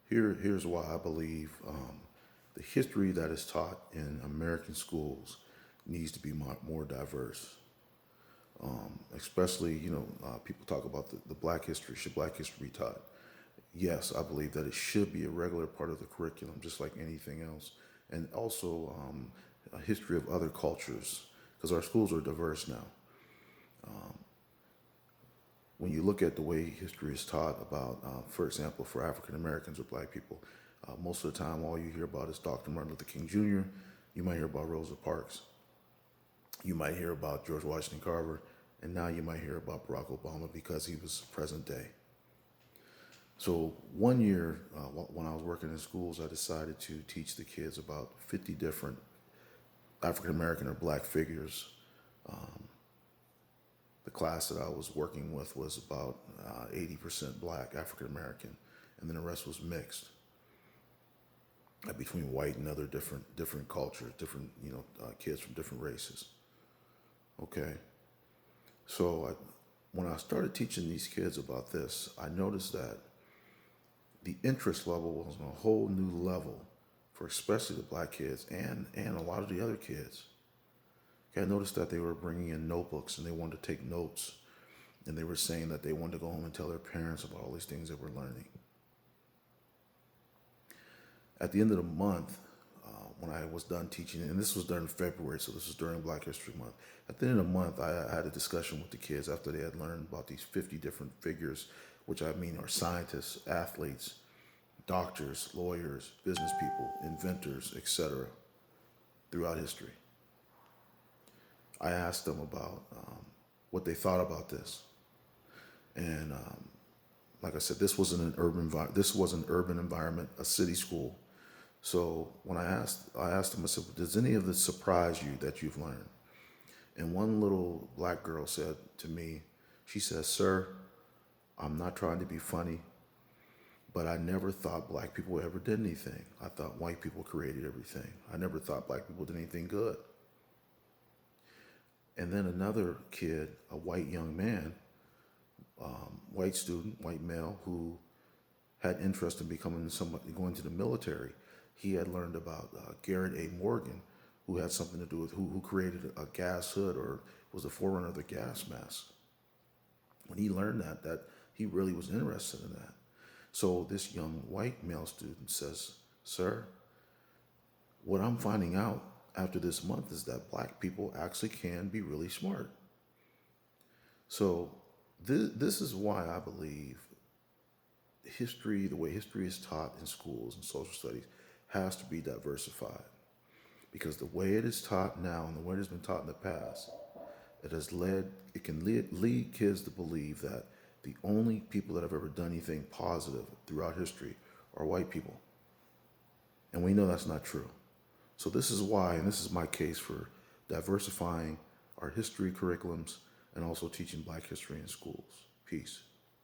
Here's why I believe the history that is taught in American schools needs to be more diverse. Especially, people talk about the Black history. Should Black history be taught? Yes, I believe that it should be a regular part of the curriculum, just like anything else. And also a history of other cultures, because our schools are diverse now. When you look at the way history is taught about, for example, for African Americans or Black people, most of the time all you hear about is Dr. Martin Luther King Jr. You might hear about Rosa Parks. You might hear about George Washington Carver. And now you might hear about Barack Obama because he was present day. So one year, when I was working in schools, I decided to teach the kids about 50 different African American or Black figures. The class that I was working with was about 80% Black African American, and then the rest was mixed between white and other different cultures, different kids from different races. Okay, so when I started teaching these kids about this, I noticed that the interest level was on a whole new level for especially the Black kids and a lot of the other kids. Okay, I noticed that they were bringing in notebooks and they wanted to take notes, and they were saying that they wanted to go home and tell their parents about all these things they were learning. At the end of the month, when I was done teaching, and this was during February, so this was during Black History Month. At the end of the month, I had a discussion with the kids after they had learned about these 50 different figures, which I mean are scientists, athletes, doctors, lawyers, business people, inventors, etc., throughout history. I asked them about what they thought about this, and like I said, this was an urban environment, a city school. So when I asked them, I said, "Does any of this surprise you that you've learned?" And one little Black girl said to me, she says, "Sir, I'm not trying to be funny, but I never thought Black people ever did anything. I thought white people created everything. I never thought Black people did anything good." And then another kid, a white young man, white student, white male, who had interest in becoming somebody, going to the military. He had learned about Garrett A. Morgan, who had something to do with who created a gas hood or was the forerunner of the gas mask. When he learned that he really was interested in that. So this young white male student says, "Sir, what I'm finding out after this month is that Black people actually can be really smart." So this is why I believe history, the way history is taught in schools and social studies, has to be diversified. Because the way it is taught now and the way it has been taught in the past, it can lead kids to believe that the only people that have ever done anything positive throughout history are white people. And we know that's not true. So this is why, and this is my case for diversifying our history curriculums and also teaching Black history in schools. Peace.